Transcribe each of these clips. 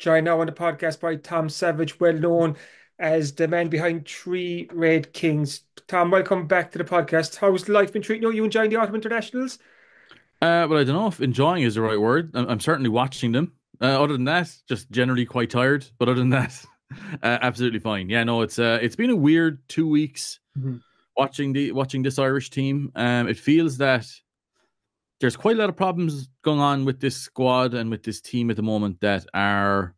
joined now on the podcast by Tom Savage, well known as the man behind Three Red Kings. Tom, welcome back to the podcast. How's life been treating you? You enjoying the Autumn Internationals? Well, I don't know if enjoying is the right word. I'm certainly watching them. Other than that, just generally quite tired. But other than that, absolutely fine. Yeah, no, it's been a weird 2 weeks Mhm. watching this Irish team. It feels that there's quite a lot of problems going on with this squad and with this team at the moment that are.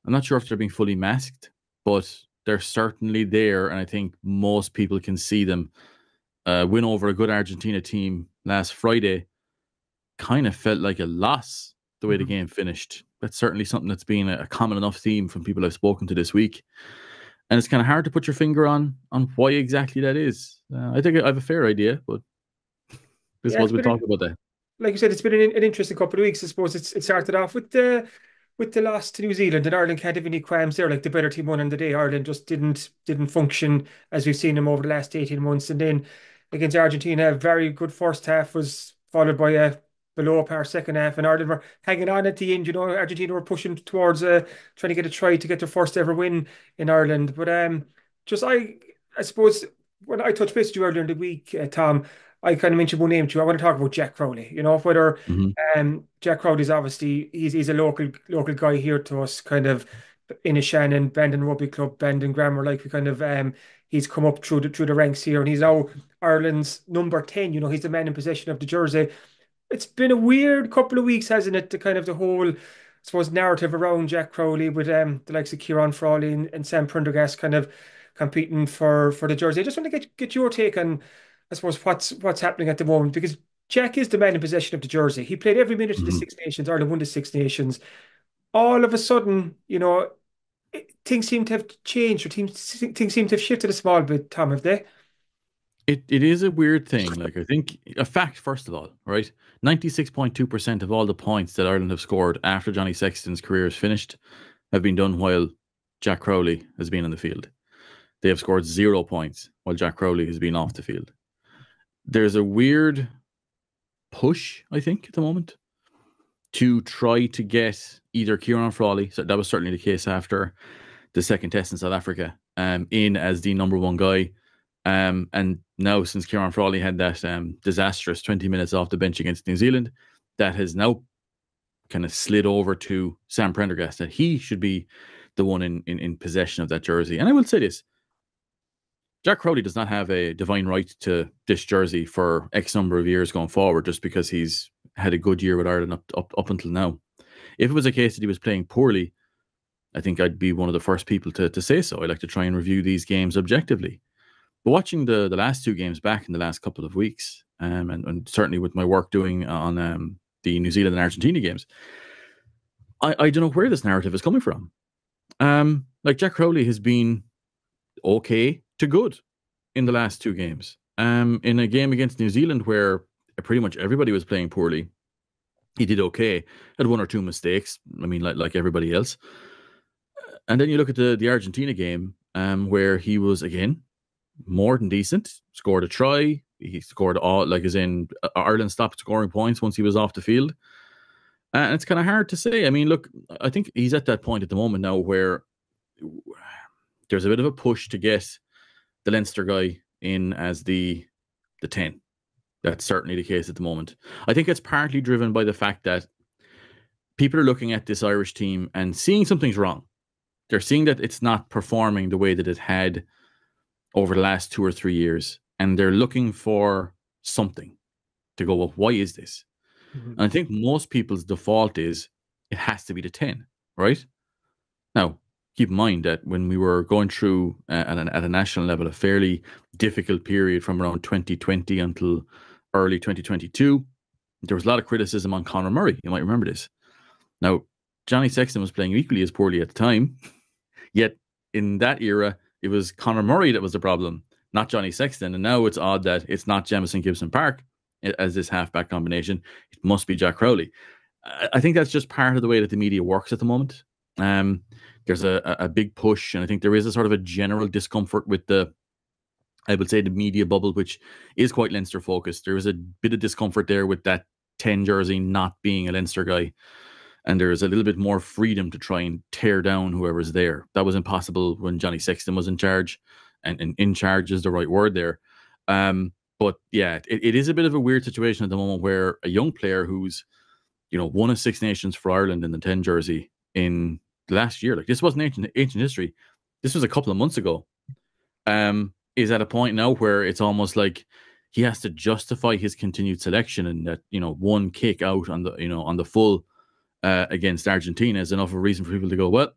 I'm not sure if they're being fully masked, but they're certainly there, and I think most people can see them. Win over a good Argentina team last Friday kind of felt like a loss the way the Mhm. game finished. That's certainly something that's been a common enough theme from people I've spoken to this week, and it's kind of hard to put your finger on why exactly that is. I think I have a fair idea, but I Yeah, suppose we'll talk about that. like you said, it's been an interesting couple of weeks. I suppose it started off with the loss to New Zealand, and Ireland can't have any qualms there. Like the better team won on the day. Ireland just didn't function as we've seen them over the last 18 months. And then against Argentina, a very good first half was followed by a below par second half, and Ireland were hanging on at the end. Argentina were pushing towards trying to get a try to get their first ever win in Ireland. But just I suppose when I touched base with you earlier in the week, Tom, I kind of mentioned one name to you. I want to talk about Jack Crowley. Whether Hmm. Jack Crowley is obviously he's a local guy here to us, kind of in a Shannon, Bandon Rugby Club, Bandon Grammar. Like we kind of he's come up through the ranks here, and he's now Ireland's number 10. He's the man in possession of the jersey. It's been a weird couple of weeks, hasn't it? The kind of the whole, I suppose, narrative around Jack Crowley with the likes of Kieran Frawley and Sam Prendergast kind of competing for the jersey. I just want to get your take on, I suppose, what's happening at the moment because Jack is the man in possession of the jersey. He played every minute of the Hmm. Six Nations. Ireland won the Six Nations. All of a sudden, things seem to have changed, or things seem to have shifted a small bit. Tom, have they? It is a weird thing. Like I think a fact, first of all, right? 96.2% of all the points that Ireland have scored after Johnny Sexton's career is finished have been done while Jack Crowley has been on the field. They have scored 0 points while Jack Crowley has been off the field. There's a weird push, I think, at the moment to try to get either Kieran Frawley, so that was certainly the case after the second test in South Africa, in as the number one guy. And now, since Kieran Frawley had that disastrous 20 minutes off the bench against New Zealand, that has now kind of slid over to Sam Prendergast, that he should be the one in possession of that jersey. And I will say this: Jack Crowley does not have a divine right to this jersey for X number of years going forward just because he's had a good year with Ireland up until now. If it was a case that he was playing poorly, I think I'd be one of the first people to say so. I like to try and review these games objectively. But watching the last two games back in the last couple of weeks, and certainly with my work doing on the New Zealand and Argentina games, I don't know where this narrative is coming from. Like Jack Crowley has been okay to good in the last two games. In a game against New Zealand where pretty much everybody was playing poorly, he did okay. Had one or two mistakes. I mean, like everybody else. And then you look at the Argentina game, where he was again more than decent. Scored a try. He scored all like as in Ireland stopped scoring points once he was off the field. And it's kind of hard to say. I mean, look, I think he's at that point at the moment now where there's a bit of a push to get the Leinster guy in as the 10. That's certainly the case at the moment. I think it's partly driven by the fact that people are looking at this Irish team and seeing something's wrong. They're seeing that it's not performing the way that it had over the last 2 or 3 years, and they're looking for something to go, well, why is this? Mhm. And I think most people's default is it has to be the 10, right? Now, keep in mind that when we were going through at a national level a fairly difficult period from around 2020 until early 2022, there was a lot of criticism on Conor Murray. You might remember this. Now, Johnny Sexton was playing equally as poorly at the time, yet in that era, it was Conor Murray that was the problem, not Johnny Sexton. And now it's odd that it's not Jamison Gibson Park as this halfback combination. It must be Jack Crowley. I think that's just part of the way that the media works at the moment. Um, there's a big push, and I think there is a sort of a general discomfort with I would say, the media bubble, which is quite Leinster focused. There is a bit of discomfort there with that 10 jersey not being a Leinster guy. and there's a little bit more freedom to try and tear down whoever's there. That was impossible when Johnny Sexton was in charge, and in charge is the right word there. But yeah, it is a bit of a weird situation at the moment where a young player who's won a Six Nations for Ireland in the 10 jersey in the last year, like this wasn't ancient history. This was a couple of months ago. Is at a point now where it's almost like he has to justify his continued selection, and that one kick out on the on the full against Argentina is enough of a reason for people to go, well,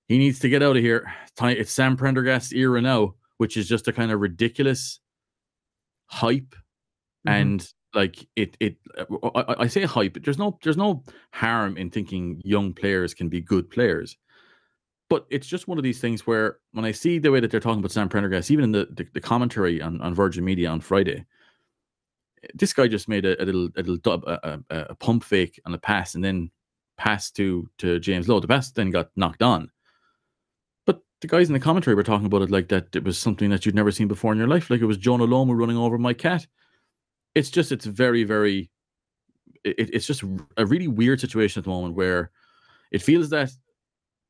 he needs to get out of here. It's Sam Prendergast's era now, which is just a kind of ridiculous hype. Mm-hmm. And like I say hype. There's no harm in thinking young players can be good players, but it's just one of these things where when I see the way that they're talking about Sam Prendergast, even in the commentary on Virgin Media on Friday, this guy just made a little dub, a pump fake on the pass, and then pass to James Lowe. The pass then got knocked on. But the guys in the commentary were talking about it like that it was something that you'd never seen before in your life, like it was Jonah Lomu running over my cat. It's very, very, it's just a really weird situation at the moment where it feels that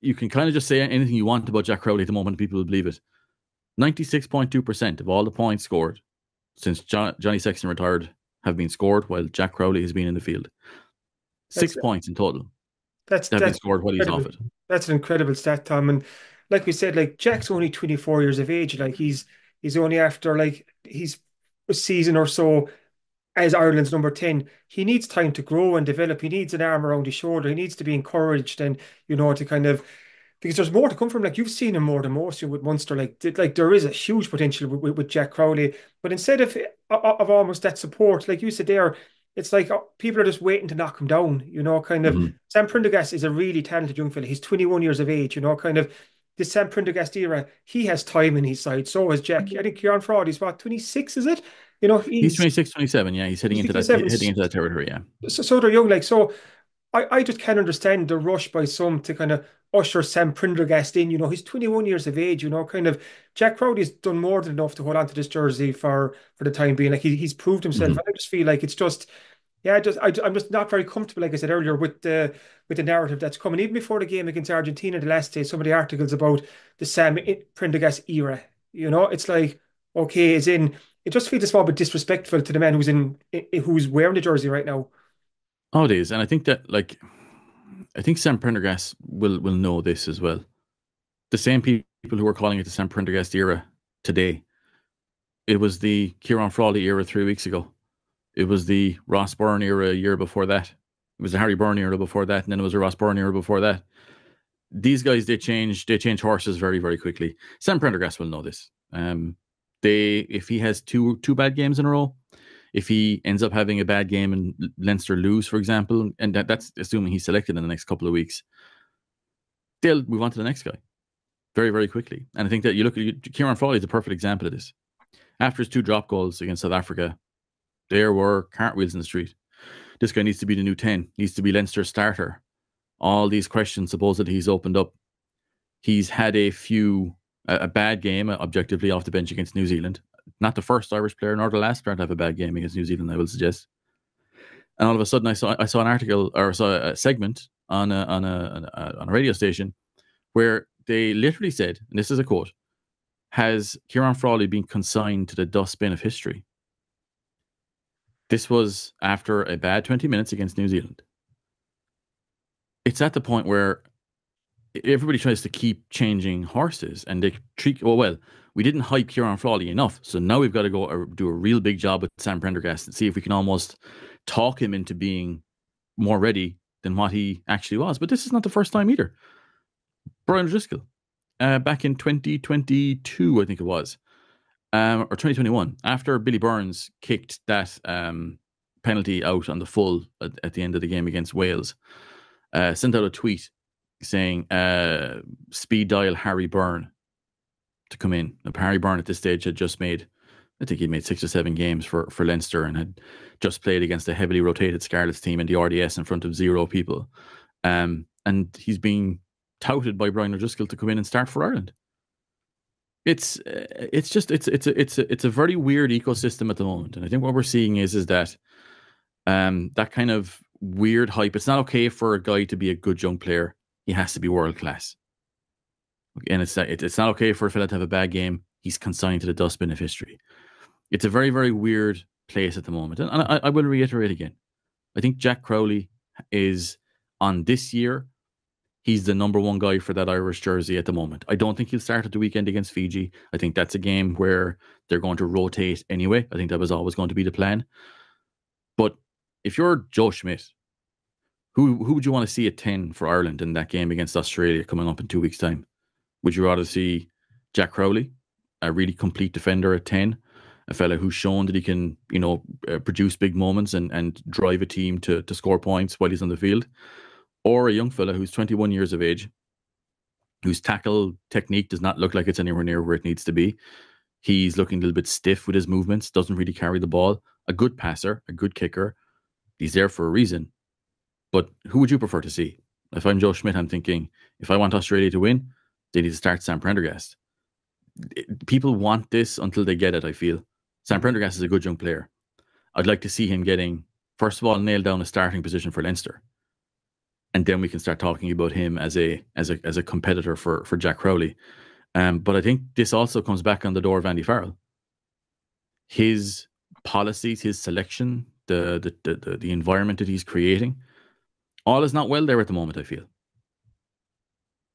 you can kind of just say anything you want about Jack Crowley at the moment and people will believe it. 96.2% of all the points scored since Johnny Sexton retired have been scored while Jack Crowley has been in the field. That's 6 points in total that have been that's scored while he's off incredible. it. That's an incredible stat, Tom. And like we said, like Jack's only 24 years of age. Like he's only after like he's a season or so as Ireland's number 10. He needs time to grow and develop. He needs an arm around his shoulder. He needs to be encouraged and, to kind of, because there's more to come from. Like you've seen him more than most with Munster. Like there is a huge potential with Jack Crowley. But instead of almost that support, like you said there, it's like people are just waiting to knock him down, kind of. Mm-hmm. Sam Prendergast is a really talented young fella. He's 21 years of age, kind of. This Sam Prendergast era, he has time in his side. So has Jack. I think Kieran Fraud, he's what, 26, is it? He's He's 26, 27. Yeah, he's heading into 26, that 27. territory. Yeah. So they're young, like so. I just can't understand the rush by some to kind of usher Sam Prendergast in. He's 21 years of age. Kind of Jack Crowley's done more than enough to hold on to this jersey for the time being. Like he's proved himself. Mm-hmm. I just feel like it's just yeah, I'm just not very comfortable, like I said earlier, with the narrative that's coming. Even before the game against Argentina the last day, some of the articles about the Sam Prendergast era. It's like okay, as in it just feels a small bit disrespectful to the man who's wearing the jersey right now. Oh, it is, and I think that I think Sam Prendergast will know this as well. The same people who are calling it the Sam Prendergast era today. It was the Kieran Frawley era 3 weeks ago. It was the Ross Byrne era a year before that. It was the Harry Byrne era before that, and then it was the Ross Byrne era before that. These guys they change horses very, very quickly. Sam Prendergast will know this. If he has two bad games in a row, if he ends up having a bad game and Leinster lose, for example, and that's assuming he's selected in the next couple of weeks, they'll move on to the next guy very, very quickly. And I think that you look at Kieran Frawley is a perfect example of this. After his 2 drop goals against South Africa, there were cartwheels in the street. This guy needs to be the new 10, needs to be Leinster's starter. All these questions supposedly he's opened up. He's had a bad game objectively off the bench against New Zealand. Not the first Irish player nor the last player to have a bad game against New Zealand, I will suggest. And all of a sudden I saw an article or saw a segment on a radio station where they literally said, and this is a quote, has Kieran Frawley been consigned to the dustbin of history? This was after a bad 20 minutes against New Zealand. It's at the point where everybody tries to keep changing horses and they treat, we didn't hype Kieran Frawley enough, so now we've got to go do a real big job with Sam Prendergast and see if we can almost talk him into being more ready than what he actually was. But this is not the first time either. Brian O'Driscoll, back in 2022, I think it was, or 2021, after Billy Burns kicked that penalty out on the full at the end of the game against Wales, sent out a tweet saying, speed dial Harry Byrne to come in. Now, Harry Byrne at this stage had just made, I think he'd made 6 or 7 games for Leinster and had just played against a heavily rotated Scarlets team in the RDS in front of 0 people. And he's being touted by Brian O'Driscoll to come in and start for Ireland. It's a very weird ecosystem at the moment, and I think what we're seeing is that that kind of weird hype. It's not okay for a guy to be a good young player. He has to be world class. And it's not okay for a fella to have a bad game. He's consigned to the dustbin of history. It's a very, very weird place at the moment. And I will reiterate again. I think Jack Crowley is on this year. He's the number one guy for that Irish jersey at the moment. I don't think he'll start at the weekend against Fiji. I think that's a game where they're going to rotate anyway. I think that was always going to be the plan. But if you're Joe Schmidt, who would you want to see at 10 for Ireland in that game against Australia coming up in 2 weeks' time? Would you rather see Jack Crowley, a really complete defender at 10, a fella who's shown that he can, produce big moments and drive a team to score points while he's on the field, or a young fella who's 21 years of age, whose tackle technique does not look like it's anywhere near where it needs to be. He's looking a little bit stiff with his movements, doesn't really carry the ball, a good passer, a good kicker. He's there for a reason. But who would you prefer to see? If I'm Joe Schmidt, I'm thinking, if I want Australia to win, they need to start Sam Prendergast. People want this until they get it, I feel. Sam Prendergast is a good young player. I'd like to see him getting, first of all, nailed down a starting position for Leinster. And then we can start talking about him as a competitor for Jack Crowley. But I think this also comes back on the door of Andy Farrell. His policies, his selection, the environment that he's creating, all is not well there at the moment, I feel.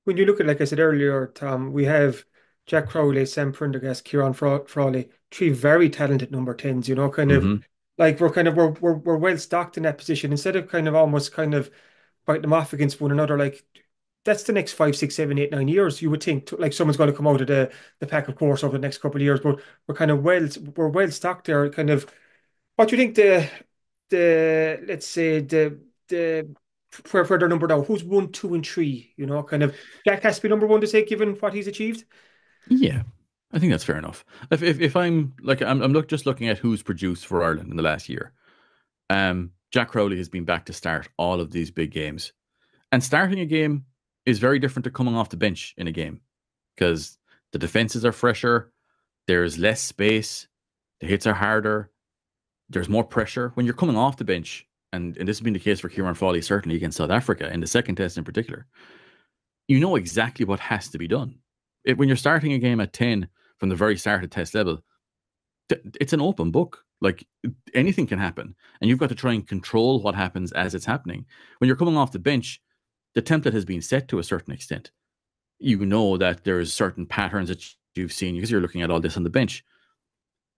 When you look at, like I said earlier, Tom, we have Jack Crowley, Sam Prendergast, Kieran Frawley, three very talented number 10s, kind of Mm-hmm. like we're well stocked in that position instead of kind of almost kind of fighting them off against one another. Like that's the next 5, 6, 7, 8, 9 years. You would think like someone's going to come out of the pack, of course, over the next couple of years, but we're well stocked there. Kind of what do you think the let's say the for their number now? Who's one, two, and three? Kind of Jack has to be number one to say, given what he's achieved. Yeah, I think that's fair enough. If I'm like just looking at who's produced for Ireland in the last year. Jack Crowley has been back to start all of these big games, and starting a game is very different to coming off the bench in a game because the defenses are fresher, there's less space, the hits are harder, there's more pressure when you're coming off the bench. And this has been the case for Kieran Frawley, certainly against South Africa in the second test in particular. You know exactly what has to be done. When you're starting a game at 10 from the very start of test level, it's an open book. Like anything can happen, and you've got to try and control what happens as it's happening. When you're coming off the bench, the template has been set to a certain extent. You know that there's certain patterns that you've seen because you're looking at all this on the bench.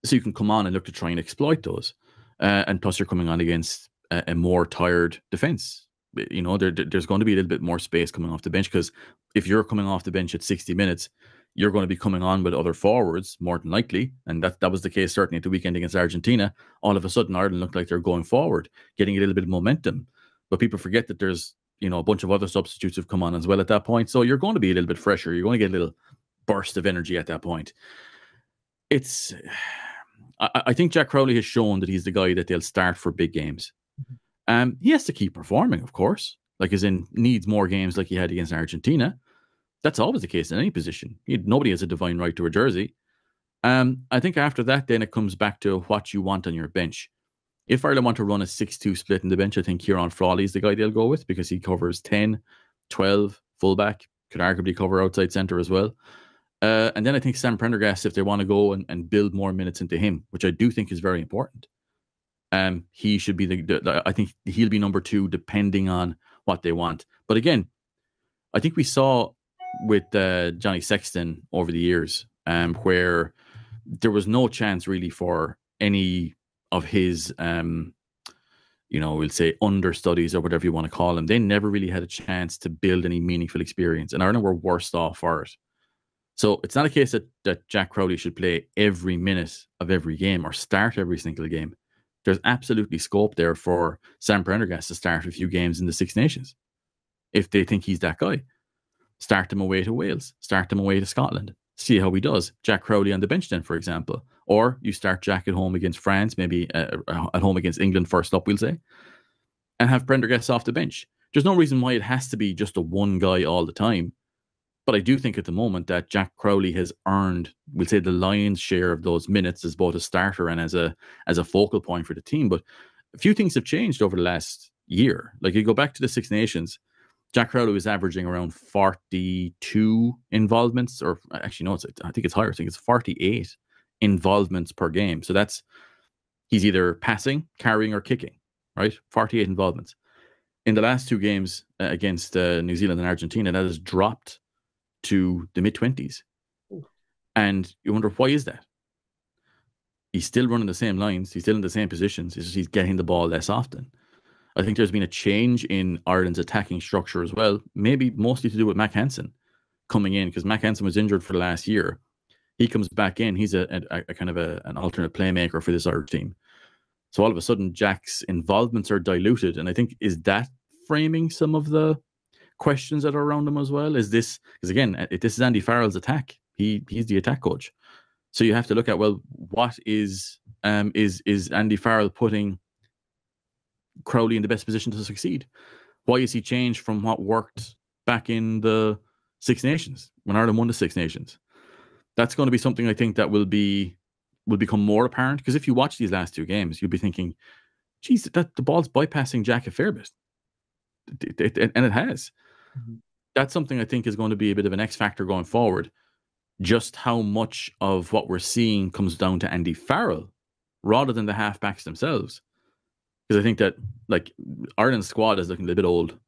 So you can come on and look to try and exploit those. And plus, you're coming on against a more tired defense. There's going to be a little bit more space coming off the bench because if you're coming off the bench at 60 minutes, you're going to be coming on with other forwards more than likely. And that was the case certainly at the weekend against Argentina. All of a sudden, Ireland looked like they're going forward, getting a little bit of momentum. But people forget that there's a bunch of other substitutes have come on as well at that point. So you're going to be a little bit fresher. You're going to get a little burst of energy at that point. I think Jack Crowley has shown that he's the guy that they'll start for big games. He has to keep performing, of course, like as in needs more games like he had against Argentina. That's always the case in any position. Nobody has a divine right to a jersey. I think after that, then it comes back to what you want on your bench. If Ireland want to run a 6-2 split in the bench, I think Kieran Frawley is the guy they'll go with because he covers 10, 12, fullback, could arguably cover outside centre as well. And then I think Sam Prendergast, if they want to go and build more minutes into him, which I do think is very important, he should be I think he'll be number 2 depending on what they want. But again, I think we saw with Johnny Sexton over the years where there was no chance really for any of his, we'll say understudies or whatever you want to call them. They never really had a chance to build any meaningful experience. And Ireland were worse off for it. So it's not a case that Jack Crowley should play every minute of every game or start every single game. There's absolutely scope there for Sam Prendergast to start a few games in the Six Nations. If they think he's that guy, start him away to Wales, start him away to Scotland, see how he does. Jack Crowley on the bench then, for example. Or you start Jack at home against France, maybe at home against England first up, we'll say, and have Prendergast off the bench. There's no reason why it has to be just a one guy all the time. But I do think at the moment that Jack Crowley has earned, we'll say, the lion's share of those minutes as both a starter and as a focal point for the team. But a few things have changed over the last year. Like you go back to the Six Nations, Jack Crowley was averaging around 42 involvements, or actually no, I think it's higher. I think it's 48 involvements per game. So that's he's either passing, carrying, or kicking, right? 48 involvements. In the last two games against New Zealand and Argentina, that has dropped to the mid 20s. And you wonder, why is that? He's still running the same lines. He's still in the same positions. It's just he's getting the ball less often. I think there's been a change in Ireland's attacking structure as well, maybe mostly to do with Mac Hansen coming in, because Mac Hansen was injured for the last year. He comes back in. He's a kind of an alternate playmaker for this Irish team. So all of a sudden, Jack's involvements are diluted. And I think, is that framing some of the questions that are around him as well? Is this, because again, this is Andy Farrell's attack. He's the attack coach. So you have to look at, well, what is Andy Farrell putting Crowley in the best position to succeed? Why has he changed from what worked back in the Six Nations when Ireland won the Six Nations? That's going to be something I think that will become more apparent, because if you watch these last two games, you'll be thinking, geez, that the ball's bypassing Jack a fair bit. And it has. Mm-hmm. That's something I think is going to be a bit of an X factor going forward. Just how much of what we're seeing comes down to Andy Farrell rather than the halfbacks themselves. Because I think that, like, Ireland's squad is looking a little bit old,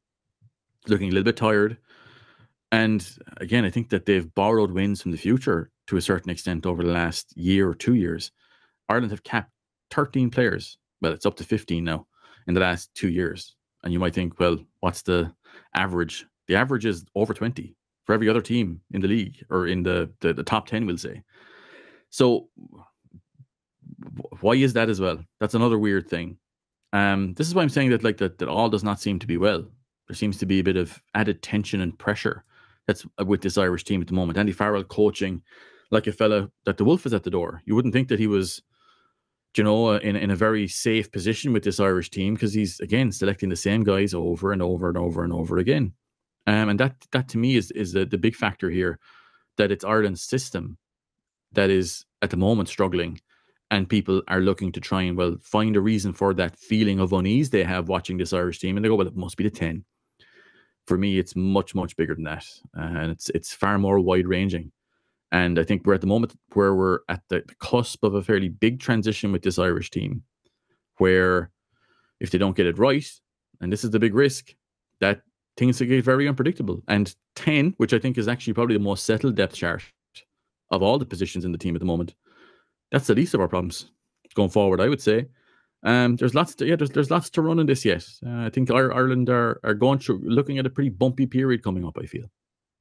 looking a little bit tired. And again, I think that they've borrowed wins from the future to a certain extent over the last year or 2 years. Ireland have capped 13 players. Well, it's up to 15 now in the last 2 years. And you might think, well, what's the average? The average is over 20 for every other team in the league, or in the top 10, we'll say. So why is that as well? That's another weird thing. This is why I'm saying that, like, that all does not seem to be well. There seems to be a bit of added tension and pressure that's with this Irish team at the moment. Andy Farrell coaching like a fella that the wolf is at the door. You wouldn't think that he was, in a very safe position with this Irish team, because he's, again, selecting the same guys over and over and over and over again. And that to me is the big factor here, that it's Ireland's system that is at the moment struggling, and people are looking to try and, well, find a reason for that feeling of unease they have watching this Irish team, and they go, well, it must be the 10. For me, it's much, much bigger than that, and it's far more wide ranging. And I think we're at the moment where we're at the cusp of a fairly big transition with this Irish team, where if they don't get it right, and this is the big risk, that things will get very unpredictable. And 10, which I think is actually probably the most settled depth chart of all the positions in the team at the moment, that's the least of our problems going forward, I would say. There's lots to run in this yet. I think Ireland are going through, looking at a pretty bumpy period coming up, I feel.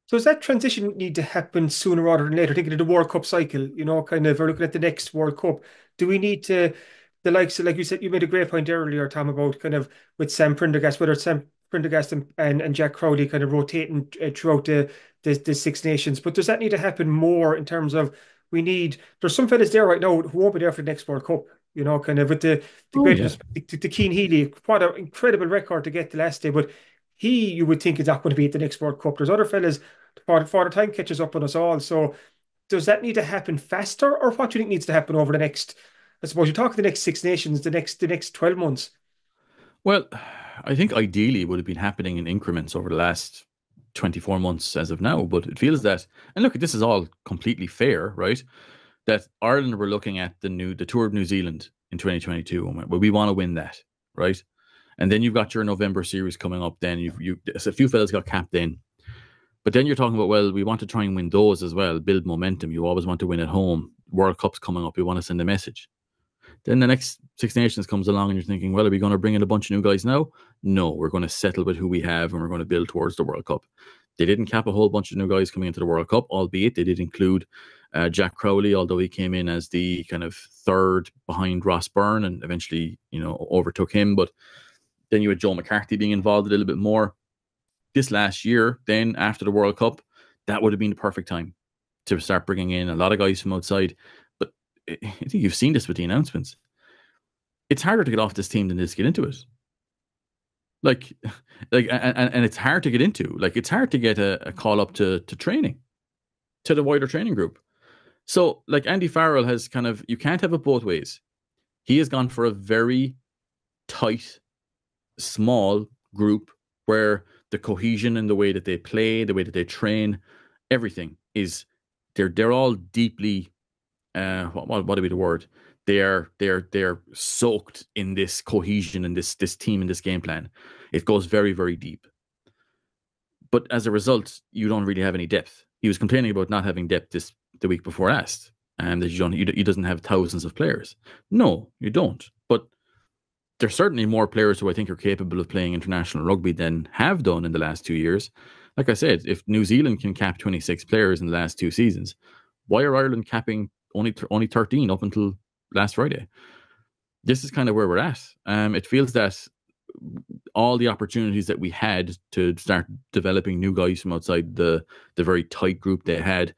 So does that transition need to happen sooner rather than later? Thinking of the World Cup cycle, kind of, we're looking at the next World Cup. Do we need to, the likes of, like you said, you made a great point earlier, Tom, about kind of with Sam Prendergast, whether it's Sam Prendergast and Jack Crowley kind of rotating throughout the Six Nations. But does that need to happen more in terms of, there's some fellas there right now who won't be there for the next World Cup, kind of with the Oh great yeah. respect to Cian Healy. What an incredible record to get the last day. But you would think, is not going to be at the next World Cup. There's other fellas, Father Time catches up on us all. So does that need to happen faster, or what do you think needs to happen over the next, I suppose you're talking the next Six Nations, the next 12 months? Well, I think ideally it would have been happening in increments over the last 24 months as of now, but it feels that, and look, this is all completely fair, right? That Ireland were looking at the Tour of New Zealand in 2022 and went, well, we want to win that, right? And then you've got your November series coming up. Then a few fellas got capped in, but then you're talking about, well, we want to try and win those as well, build momentum. You always want to win at home. World Cup's coming up. You want to send a message. Then the next Six Nations comes along and you're thinking, well, are we going to bring in a bunch of new guys now? No, we're going to settle with who we have and we're going to build towards the World Cup. They didn't cap a whole bunch of new guys coming into the World Cup, albeit they did include Jack Crowley, although he came in as the kind of third behind Ross Byrne and eventually, overtook him. But then you had Joe McCarthy being involved a little bit more. This last year, then after the World Cup, that would have been the perfect time to start bringing in a lot of guys from outside. But I think you've seen this with the announcements. It's harder to get off this team than it is to get into it. And it's hard to get into. Like, it's hard to get a call up to training, to the wider training group. So, like, Andy Farrell has kind of, you can't have it both ways. He has gone for a very tight small group where the cohesion and the way that they play, the way that they train, everything is they're all deeply what would be the word? They're soaked in this cohesion and this team and this game plan. It goes very, very deep. But as a result, you don't really have any depth. He was complaining about not having depth the week before last, and that he doesn't have thousands of players. No, you don't. But there's certainly more players who I think are capable of playing international rugby than have done in the last 2 years. Like I said, if New Zealand can cap 26 players in the last 2 seasons, why are Ireland capping only 13 up until last Friday? This is kind of where we're at. It feels that all the opportunities that we had to start developing new guys from outside the very tight group they had,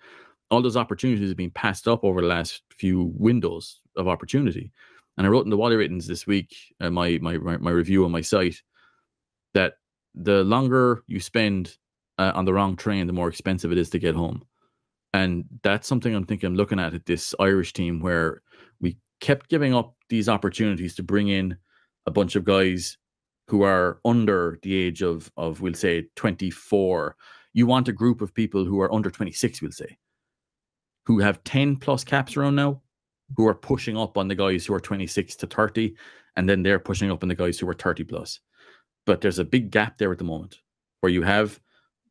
all those opportunities have been passed up over the last few windows of opportunity. And I wrote in the Wally Ratings this week, my review on my site, that the longer you spend on the wrong train, the more expensive it is to get home. And that's something I'm looking at this Irish team, where we kept giving up these opportunities to bring in a bunch of guys who are under the age of we'll say 24. You want a group of people who are under 26, we'll say, who have 10 plus caps around now, who are pushing up on the guys who are 26 to 30, and then they're pushing up on the guys who are 30 plus. But there's a big gap there at the moment, where you have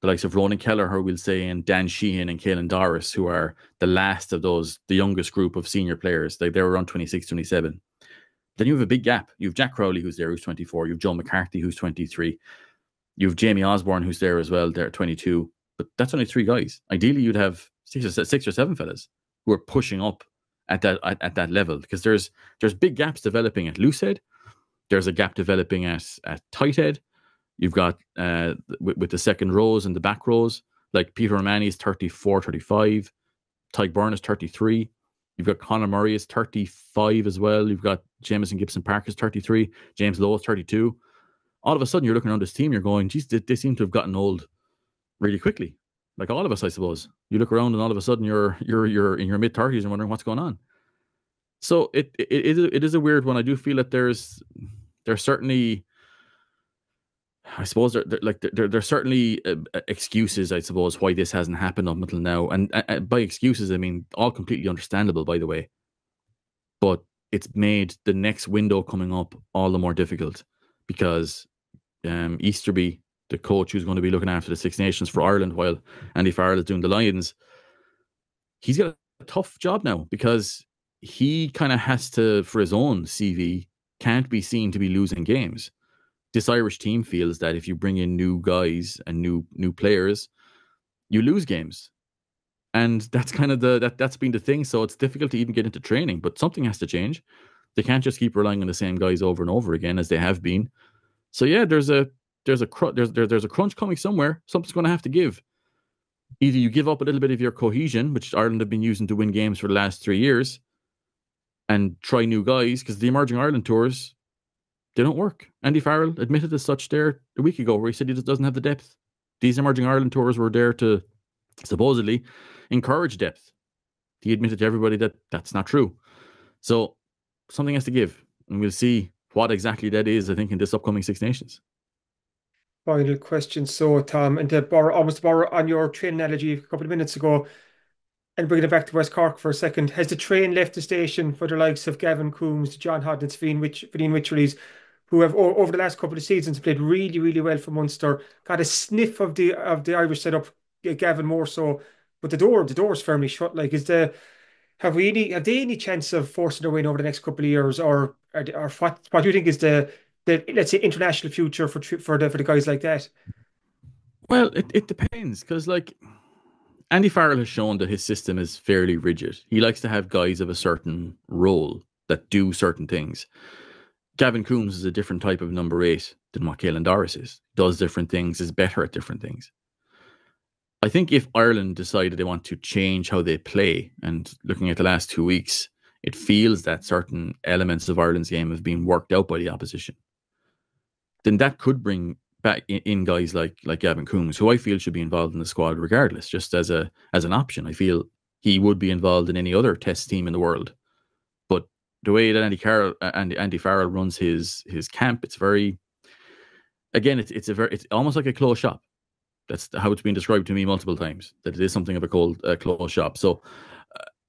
the likes of Ronan Kelleher, we'll say, and Dan Sheehan and Caelan Doris, who are the last of those, the youngest group of senior players. They're around 26, 27. Then you have a big gap. You have Jack Crowley, who's there, who's 24. You have Joe McCarthy, who's 23. You have Jamie Osborne, who's there as well, there at 22. But that's only three guys. Ideally, you'd have six or seven fellas who are pushing up at that level, because there's big gaps developing at loosehead. There's a gap developing at tight head. You've got with the second rows and the back rows, like Peter Romani is 34, 35. Tyke Byrne is 33. You've got Conor Murray is 35 as well. You've got Jameson Gibson Park is 33. James Lowe is 32. All of a sudden, you're looking around this team, you're going, geez, they seem to have gotten old really quickly. Like all of us, I suppose. You look around and all of a sudden you're in your mid-30s and wondering what's going on. So it is a weird one. I do feel that there's certainly, I suppose, there's certainly excuses, I suppose, why this hasn't happened up until now. And by excuses, I mean all completely understandable, by the way. But it's made the next window coming up all the more difficult, because Easterby, the coach who's going to be looking after the Six Nations for Ireland while Andy Farrell is doing the Lions, he's got a tough job now, because he kind of has to, for his own CV, can't be seen to be losing games. This Irish team feels that if you bring in new guys and new players, you lose games. And that's kind of that's been the thing. So it's difficult to even get into training, but something has to change. They can't just keep relying on the same guys over and over again as they have been. So yeah, there's a crunch coming somewhere. Something's going to have to give. Either you give up a little bit of your cohesion, which Ireland have been using to win games for the last 3 years, and try new guys, because the Emerging Ireland tours, they don't work. Andy Farrell admitted as such there a week ago, where he said he just doesn't have the depth. These Emerging Ireland tours were there to supposedly encourage depth. He admitted to everybody that that's not true. So something has to give, and we'll see what exactly that is, I think, in this upcoming Six Nations. Final question. So, Tom, and to borrow on your train analogy a couple of minutes ago, and bringing it back to West Cork for a second, has the train left the station for the likes of Gavin Coombs, John Hodnett's, Fineen Wycherley's, who have over the last couple of seasons played really, really well for Munster, got a sniff of the Irish setup, Gavin more so, but the door's firmly shut. Like, have they any chance of forcing their way in over the next couple of years, or what do you think is the let's say international future for the guys like that? Well, it depends, because like Andy Farrell has shown that his system is fairly rigid. He likes to have guys of a certain role that do certain things. Gavin Coombs is a different type of number 8 than what Caelan Doris is. Does different things, is better at different things. I think if Ireland decided they want to change how they play, and looking at the last 2 weeks, it feels that certain elements of Ireland's game have been worked out by the opposition, then that could bring back in guys like Gavin Coombs, who I feel should be involved in the squad regardless, just as an option. I feel he would be involved in any other test team in the world. But the way that Andy Farrell runs his camp, it's very again, it's almost like a closed shop. That's how it's been described to me multiple times. That it is something of a cold closed shop. So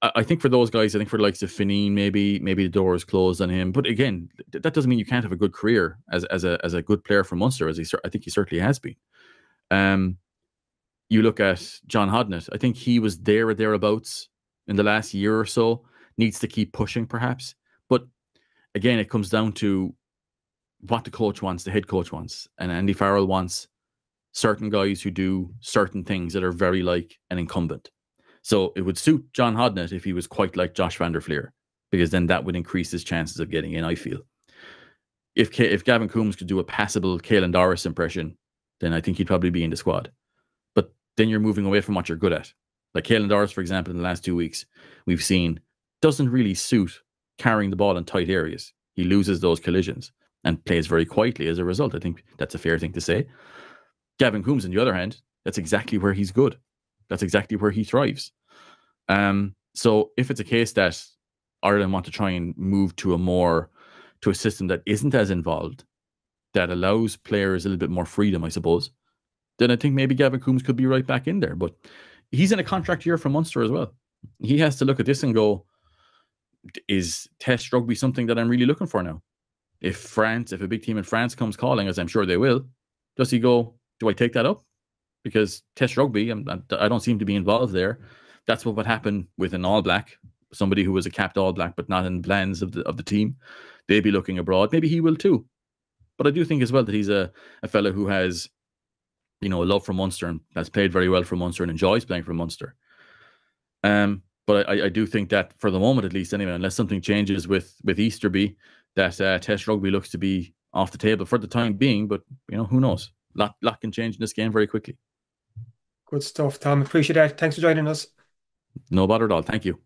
I think for those guys, I think for the likes of Finine, maybe the door is closed on him. But again, that doesn't mean you can't have a good career as a good player for Munster, I think he certainly has been. Um, you look at John Hodnett. I think he was there or thereabouts in the last year or so. Needs to keep pushing, perhaps. But again, it comes down to what the coach wants, the head coach wants, and Andy Farrell wants certain guys who do certain things that are very like an incumbent. So it would suit John Hodnett if he was quite like Josh van der Fleer, because then that would increase his chances of getting in, I feel. If Gavin Coombs could do a passable Caelan Doris impression, then I think he'd probably be in the squad. But then you're moving away from what you're good at. Like Caelan Doris, for example, in the last 2 weeks, we've seen doesn't really suit carrying the ball in tight areas. He loses those collisions and plays very quietly as a result. I think that's a fair thing to say. Gavin Coombs, on the other hand, that's exactly where he's good. That's exactly where he thrives. So if it's a case that Ireland want to try and move to a system that isn't as involved, that allows players a little bit more freedom, I suppose, then I think maybe Gavin Coombs could be right back in there. But he's in a contract year for Munster as well. He has to look at this and go, is Test rugby something that I'm really looking for now? If a big team in France comes calling, as I'm sure they will, does he go, do I take that up? Because Test rugby, I don't seem to be involved there. That's what would happen with an All Black, somebody who was a capped All Black but not in plans of the team. They'd be looking abroad. Maybe he will too. But I do think as well that he's a fellow who has, a love for Munster and has played very well for Munster and enjoys playing for Munster. But I do think that for the moment, at least anyway, unless something changes with Easterby, that Test rugby looks to be off the table for the time being. But who knows? Lot can change in this game very quickly. Good stuff, Tom. Appreciate that. Thanks for joining us. No bother at all. Thank you.